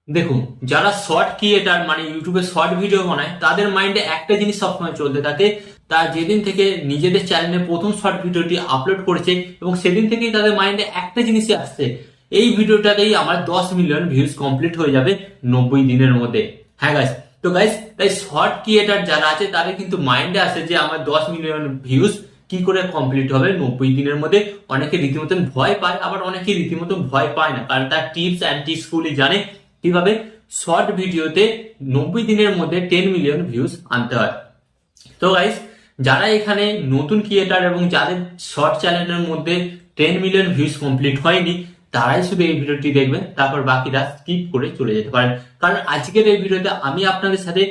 দেখুন, যারা short creator মানে ইউটিউবে শর্ট ভিডিও বানায় তাদের মাইন্ডে একটা জিনিস সবসময় চলতে থাকে। তার যেদিন থেকে নিজেদের চ্যানেলে প্রথম শর্ট ভিডিওটি আপলোড করেছে এবং সেদিন থেকেই তাদের মাইন্ডে একটা জিনিসই আসছে, এই ভিডিওটাতেই আমার 10 মিলিয়ন ভিউজ কমপ্লিট হয়ে যাবে 90 দিনের মধ্যে। হ্যাঁ গাইস, তো গাইস তাই শর্ট ক্রিয়েটার যারা আছে তাদের কিন্তু মাইন্ডে আসে যে আমার 10 মিলিয়ন ভিউজ কি করে কমপ্লিট হবে 90 দিনের মধ্যে। অনেকে রীতিমতন ভয় পায়, আবার অনেকে রীতিমতন ভয় পায় না, কারণ তার টিপস অ্যান্ড ট্রিক্স গুলি জানে কিভাবে শর্ট ভিডিওতে 90 দিনের মধ্যে 10 মিলিয়ন ভিউজ আনতে হয়। তো গাইস, যারা এখানে নতুন ক্রিয়েটার এবং যাদের শর্ট চ্যানেলের মধ্যে 10 মিলিয়ন ভিউজ কমপ্লিট হয়নি, তারাই শুধু এই ভিডিওটি দেখবেন, তারপর বাকিরা স্কিপ করে চলে যেতে পারেন। কারণ আজকের এই ভিডিওতে আমি আপনাদের সাথে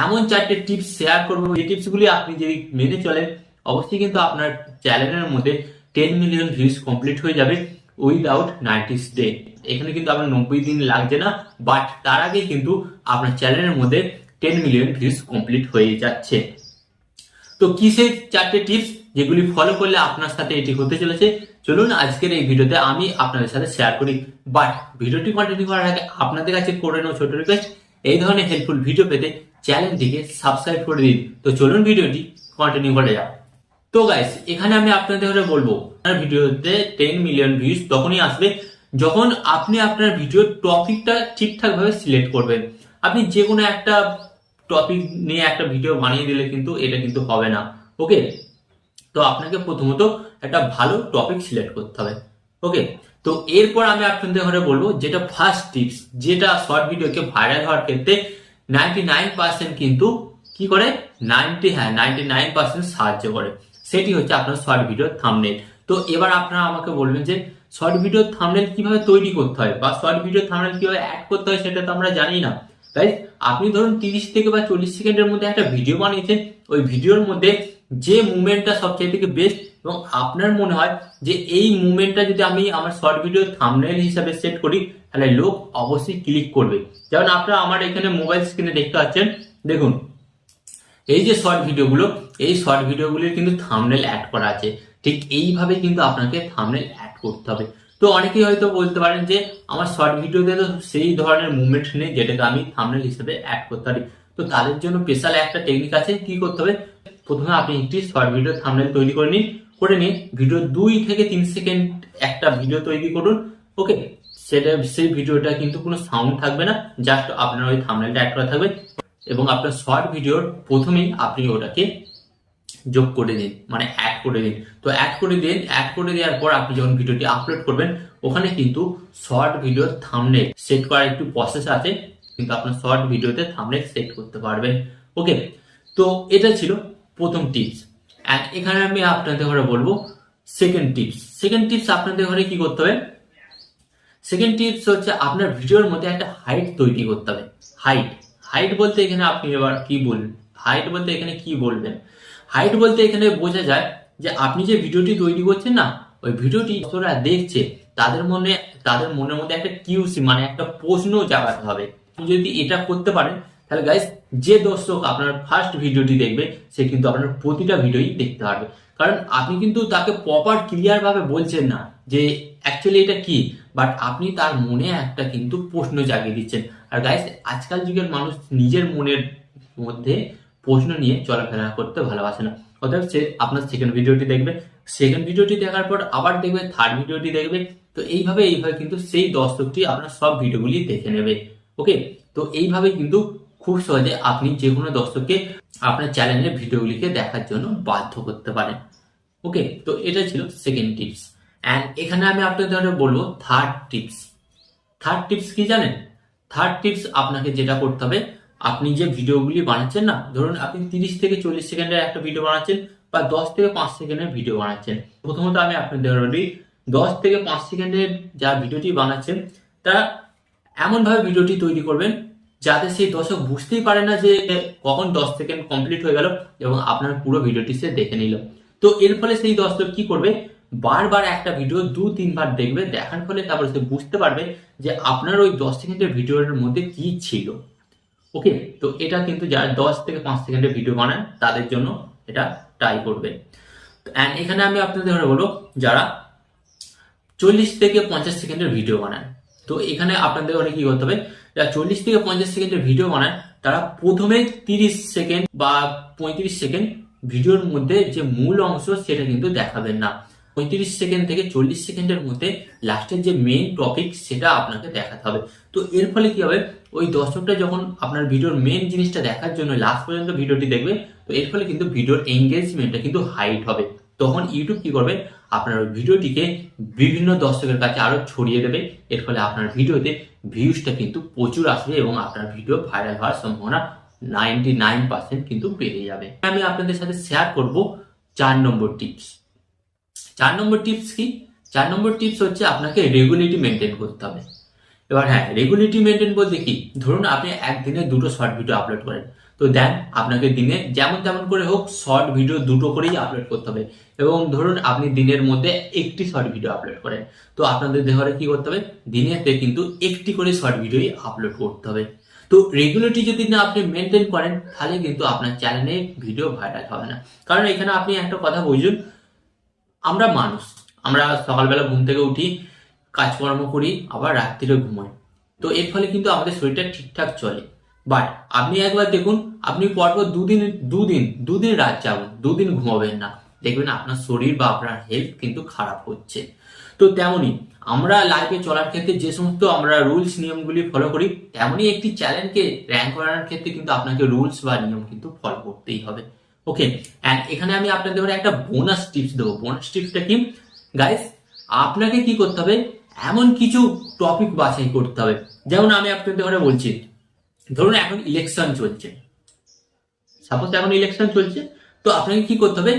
এমন 4টে টিপস শেয়ার করবো, এই টিপসগুলি আপনি যদি মেনে চলেন অবশ্যই কিন্তু আপনার চ্যানেলের মধ্যে 10 মিলিয়ন ভিউজ কমপ্লিট হয়ে যাবে উইদাউট 90 ডে। এখানে কিন্তু আপনার 90 দিন লাগছে না, বাট তার আগে কিন্তু আপনার চ্যানেলের মধ্যে 10 মিলিয়ন ভিউজ কমপ্লিট হয়ে যাচ্ছে। তো কি সেই 4টে টিপস যেগুলি ফলো করলে আপনার সাথে এটি হতে চলেছে, চলুন আজকের এই ভিডিওতে আমি আপনাদের সাথে শেয়ার করি। বাট ভিডিওটি কন্টিনিউ করার আগে আপনাদের কাছে করে নেওয়া ছোট রিকোয়েস্ট, এই ধরনের হেল্পফুল ভিডিও পেতে চ্যানেলটিকে সাবস্ক্রাইব করে দিন। তো চলুন ভিডিওটি কন্টিনিউ করে যাও। তো গাইস, এখানে আমি আপনাদের বলবো আপনার ভিডিওতে 10 মিলিয়ন ভিউজ তখনই আসবে যখন আপনি আপনার ভিডিওর টপিকটা ঠিকঠাক ভাবে সিলেক্ট করবেন। আপনি যে কোনো একটা টপিক নিয়ে একটা ভিডিও বানিয়ে দিলে কিন্তু এটা কিন্তু হবে না। ওকে, তো আপনাকে প্রথমত একটা ভালো টপিক সিলেক্ট করতে হবে। ওকে, তো এরপর আমি আপনাদের বলবো যেটা ফার্স্ট টিপস, যেটা শর্ট ভিডিওকে ভাইরাল হওয়ার ক্ষেত্রে 99% কিন্তু কি করে 99% সাহায্য করে, সেটি হচ্ছে আপনার শর্ট ভিডিওর থাম্বনেল। তো এবার আপনারা আমাকে বলবেন যে শর্ট ভিডিওর থাম্বনেল কিভাবে তৈরি করতে হয় বা শর্ট ভিডিওর থাম্বনেল কিভাবে অ্যাড করতে হয় সেটা তো আমরা জানি না। তাই আপনি ধরুন 30 থেকে বা 40 সেকেন্ডের মধ্যে একটা ভিডিও বানিয়েছেন, ওই ভিডিওর মধ্যে যে মুভমেন্টটা সবচেয়ে থেকে বেস্ট এবং আপনার মনে হয় যে এই মুভমেন্টটা যদি আমি আমার শর্ট ভিডিও থাম্বনেল হিসাবে সেট করি তাহলে লোক অবশ্যই ক্লিক করবে। যেমন আপনারা আমার এখানে মোবাইল স্ক্রিনে দেখতে পাচ্ছেন, দেখুন এই যে শর্ট ভিডিওগুলো, এই শর্ট ভিডিওগুলির কিন্তু থাম্বনেল অ্যাড করা আছে। ঠিক এইভাবে কিন্তু আপনাকে থাম্বনেল অ্যাড করতে হবে। তো অনেকেই হয়তো বলতে পারেন যে আমার শর্ট ভিডিওতে তো সেই ধরনের মুভমেন্ট নেই যেটাকে আমি থাম্বনেল হিসেবে অ্যাড করতে পারি। তো তাদের জন্য স্পেশাল একটা টেকনিক আছে। কি করতে হবে, প্রথমে আপনি একটি শর্ট ভিডিও থাম্বনেল তৈরি করে নিন, করে নিয়ে ভিডিও 2 থেকে 3 সেকেন্ড একটা ভিডিও তৈরি করুন। ওকে, সেই ভিডিওটা কিন্তু কোনো সাউন্ড থাকবে না, জাস্ট আপনার ওই থাম্বনেলটা অ্যাড করা থাকবে এবং আপনার শর্ট ভিডিওর প্রথমেই আপনি ওটাকে যোগ করে দিন, মানে অ্যাড করে দিন। তো অ্যাড করে দিন, অ্যাড করে দেওয়ার পর আপনি যখন ভিডিওটি আপলোড করবেন ওখানে কিন্তু শর্ট ভিডিওর থাম্বনেল সেট করার একটু প্রসেস আছে, কিন্তু আপনার শর্ট ভিডিওতে থাম্বনেল সেট করতে পারবেন। ওকে, তো এটা ছিল প্রথম টিপস। অ্যান্ড এখানে আমি আপনাদের বলবো সেকেন্ড টিপস। সেকেন্ড টিপস আপনাদের কি করতে হবে, সেকেন্ড টিপস হচ্ছে আপনার ভিডিওর মধ্যে একটা হাইট তৈরি করতে হবে। হাইট হাইট বলতে এখানে আপনি এবার কি বলবেন, হাইট বলতে এখানে কি বলবেন, হাইট বলতে এখানে বোঝা যায় যে আপনি যে ভিডিওটি তৈরি করছেন না, ওই ভিডিওটি যতটা দেখছে তাদের মনের মধ্যে একটা কিউসি মানে একটা প্রশ্ন জাগাতে হবে। আপনি যদি এটা করতে পারেন তাহলে গাইস, যে দর্শক আপনার ফার্স্ট ভিডিওটি দেখবে সে কিন্তু আপনার প্রতিটা ভিডিওই দেখতে পারবে। কারণ আপনি কিন্তু তাকে প্রপার ক্লিয়ার ভাবে বলছেন না যে অ্যাকচুয়ালি এটা কি, বাট আপনি তার মনে একটা কিন্তু প্রশ্ন জাগিয়ে দিচ্ছেন। আর গাইস, আজকাল যুগের মানুষ নিজের মনের মধ্যে প্রশ্ন নিয়ে চলাফেরা করতে ভালোবাসে না। অতএব সে আপনার সেকেন্ড ভিডিওটি দেখবে, সেকেন্ড ভিডিওটি দেখার পর আবার দেখবে, থার্ড ভিডিওটি দেখবে। তো এইভাবে কিন্তু সেই দর্শকটি আপনার সব ভিডিওগুলি দেখে নেবে। ওকে, তো এইভাবে কিন্তু খুব সহজে আপনি যে কোনো দর্শককে আপনার চ্যানেলের ভিডিওগুলিকে দেখার জন্য বাধ্য করতে পারেন। ওকে, তো এটা ছিল সেকেন্ড টিপস। অ্যান্ড এখানে আমি আপনাদের বলবো থার্ড টিপস। থার্ড টিপস কি জানেন, থার্ড টিপস আপনাকে যেটা করতে হবে, আপনি যে ভিডিওগুলি বানাচ্ছেন না, ধরুন আপনি 30 থেকে 40 সেকেন্ডের একটা ভিডিও বানাচ্ছেন বা 10 থেকে 5 সেকেন্ডের ভিডিও বানাচ্ছেন। প্রথমত আমি আপনাদের বলি 10 থেকে 5 সেকেন্ডের যা ভিডিওটি বানাচ্ছেন তা এমন ভাবে ভিডিওটি তৈরি করবেন যাতে সেই দর্শক বুঝতেই পারে না যে কখন 10 সেকেন্ড কমপ্লিট হয়ে গেল এবং আপনার পুরো ভিডিওটি সে দেখে নিল। তো এর ফলে সেই দর্শক কি করবে, বারবার একটা ভিডিও 2-3 বার দেখবে, দেখার ফলে তারপরে সে বুঝতে পারবে যে আপনার ওই 10 সেকেন্ডের ভিডিওর মধ্যে কি ছিল। ওকে, তো এটা কিন্তু যারা 10 থেকে 5 সেকেন্ডের ভিডিও বানান তাদের জন্য এটা ট্রাই করবে। এন্ড এখানে আমি আপনাদের বলবো যারা 40 থেকে 50 সেকেন্ডের ভিডিও বানান, তো এখানে আপনাদের ওখানে কি করতে হবে, যারা 40 থেকে 50 সেকেন্ডের ভিডিও বানায় তারা প্রথমে 30 সেকেন্ড বা 35 সেকেন্ড ভিডিওর মধ্যে যে মূল অংশ সেটা কিন্তু দেখাবেন না। 35 সেকেন্ড থেকে 40 সেকেন্ডের মধ্যে লাস্টের যে মেইন টপিক সেটা আপনাকে দেখাতে হবে। তো এর ফলে কি হবে, ওই দর্শকটা যখন আপনার ভিডিওর মেইন জিনিসটা দেখার জন্য লাস্ট পর্যন্ত ভিডিওটি দেখবে, তো এর ফলে কিন্তু ভিডিওর এঙ্গেজমেন্টটা কিন্তু হাইট হবে। তখন ইউটিউব কি করবে, আপনার ওই ভিডিওটিকে বিভিন্ন দর্শকের কাছে আরো ছড়িয়ে দেবে। এর ফলে আপনার ভিডিওতে ভিউজটা কিন্তু প্রচুর আসবে এবং আপনার ভিডিও ভাইরাল হওয়ার সম্ভাবনা 99% কিন্তু বেড়ে যাবে। আমি আপনাদের সাথে শেয়ার করব 4 নম্বর টিপস। 4 নম্বর টিপস কি? 4 নম্বর টিপস হচ্ছে আপনাকে রেগুলারিটি মেনটেন করতে হবে। এবার হ্যাঁ, রেগুলারিটি মেনটেন বলতে কি, ধরুন আপনি একদিনে 2টো শর্ট ভিডিও আপলোড করেন, তো দেন আপনাকে দিনে যেমন তেমন করে হোক শর্ট ভিডিও 2টো করেই আপলোড করতে হবে। এবং ধরুন আপনি দিনের মধ্যে 1টি শর্ট ভিডিও আপলোড করেন, তো আপনাদের দেহরে কি করতে হবে, দিনেতে কিন্তু 1টি করে শর্ট ভিডিও আপলোড করতে হবে। তো রেগুলারিটি যদি না আপনি মেনটেন করেন তাহলে কিন্তু আপনার চ্যানেলে ভিডিও ভাইরাল হবে না। কারণ এখানে আপনি একটা কথা বুঝুন, আমরা মানুষ, আমরা সকালবেলা ঘুম থেকে উঠি, কাজকর্ম করি, আবার রাত্রিরে ঘুমাই। তো এর ফলে কিন্তু আমাদের শরীরটা ঠিকঠাক চলে। বাট আপনি একবার দেখুন, আপনি পরপর দুদিন রাত যাবেন, 2 দিন ঘুমাবেন না, দেখবেন আপনার শরীর বা আপনার হেলথ কিন্তু খারাপ হচ্ছে। তো তেমনি আমরা লাইফে চলার ক্ষেত্রে যে সমস্ত আমরা রুলস নিয়মগুলি ফলো করি, তেমনি একটি চ্যানেলকে র্যাঙ্ক করানোর ক্ষেত্রে কিন্তু আপনাকে রুলস বা নিয়ম কিন্তু ফলো করতেই হবে। ওকে, এন্ড এখানে আমি আপনাদের একটা বোনাস টিপস দেবো। বোনাস টিপসটা কি গাইস, আপনাকে কি করতে হবে, এমন কিছু টপিক বাছাই করতে হবে। যেমন আমি আপনাদের বলছি, ধরুন এখন ইলেকশন চলছে, সাপোজ এখন ইলেকশন চলছে, তো আপনাকে কি করতে হবে,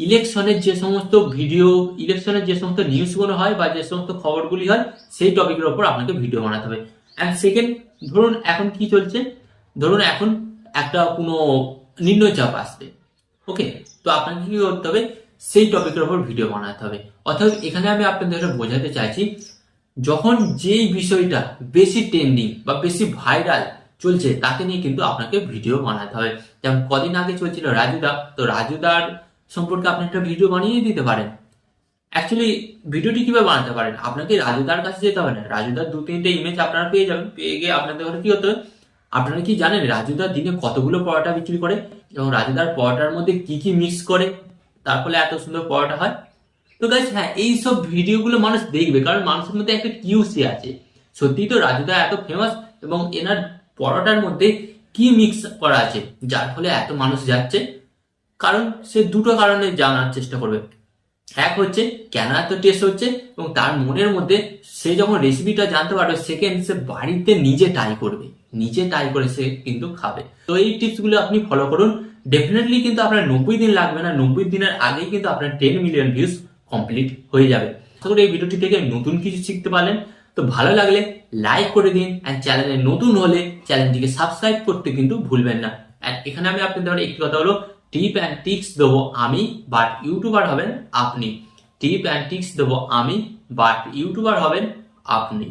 ইলেকশনের যে সমস্ত ভিডিও, ইলেকশনের যে সমস্ত নিউজগুলো হয় বা যে সমস্ত খবরগুলি হয় সেই টপিকের উপর আপনাকে ভিডিও বানাতে হবে। অ্যান্ড সেকেন্ড, ধরুন এখন কি চলছে, ধরুন এখন একটা কোনো নিম্নচাপ আসবে, ওকে, তো আপনাকে কি করতে হবে, সেই টপিকের উপর ভিডিও বানাতে হবে। অর্থাৎ এখানে আমি আপনাদের বোঝাতে চাইছি, যখন যেই বিষয়টা বেশি ট্রেন্ডিং বা বেশি ভাইরাল চলছে তাকে নিয়ে কিন্তু আপনাকে ভিডিও বানাতে হবে। যেমন কদিন আগে চলছিল রাজুদা, তো রাজুদার সম্পর্কে আপনি একটা ভিডিও বানিয়ে দিতে পারেন। অ্যাকচুয়ালি ভিডিওটি কিভাবে বানাতে পারেন, আপনাকে রাজুদার কাছে যেতে হবে না, রাজুদার 2-3টে ইমেজ আপনারা পেয়ে যাবেন। পেয়ে গিয়ে আপনাদের কি হতে হবে, আপনারা কি জানেন রাজুদার দিনে কতগুলো পরোটা বিক্রি করে এবং রাজুদার পরোটার মধ্যে কি কি মিক্স করে তার ফলে এত সুন্দর পরোটা হয়। তো গাইস হ্যাঁ, এইসব ভিডিওগুলো মানুষ দেখবে, কারণ মানুষের মধ্যে একটা কিউসি আছে। সত্যি তো রাজুদা এত ফেমাস এবং এনার পরোটার মধ্যে কি মিক্স করা আছে যার ফলে এত মানুষ যাচ্ছে, কারণ সে 2টো কারণে জানার চেষ্টা করবে। এক হচ্ছে কেন এত টেস্ট হচ্ছে, এবং তার মনের মধ্যে সে যখন রেসিপিটা জানতে পারবে, সেকেন্ড সে বাড়িতে নিজে ট্রাই করবে, নিজে ট্রাই করে সে কিন্তু খাবে। তো এই টিপস গুলো আপনি ফলো করুন, ডেফিনেটলি কিন্তু আপনার 90 দিন লাগবে না, 90 দিনের আগেই কিন্তু আপনার 10 মিলিয়ন ভিউজ কমপ্লিট হয়ে যাবে। আশা করি এই ভিডিওটি থেকে নতুন কিছু শিখতে পারলেন। তো ভালো লাগলে লাইক করে দিন, এন্ড চ্যানেলে নতুন হলে চ্যানেলটিকে সাবস্ক্রাইব করতে কিন্তু ভুলবেন না। এন্ড এখানে আমি আপনাদের একটি কথা হলো, টিপ অ্যান্ড টিক্স দেবো আমি, বাট ইউটিউবার হবেন আপনি। টিপ অ্যান্ড টিক্স দেবো আমি, বাট ইউটিউবার হবেন আপনি।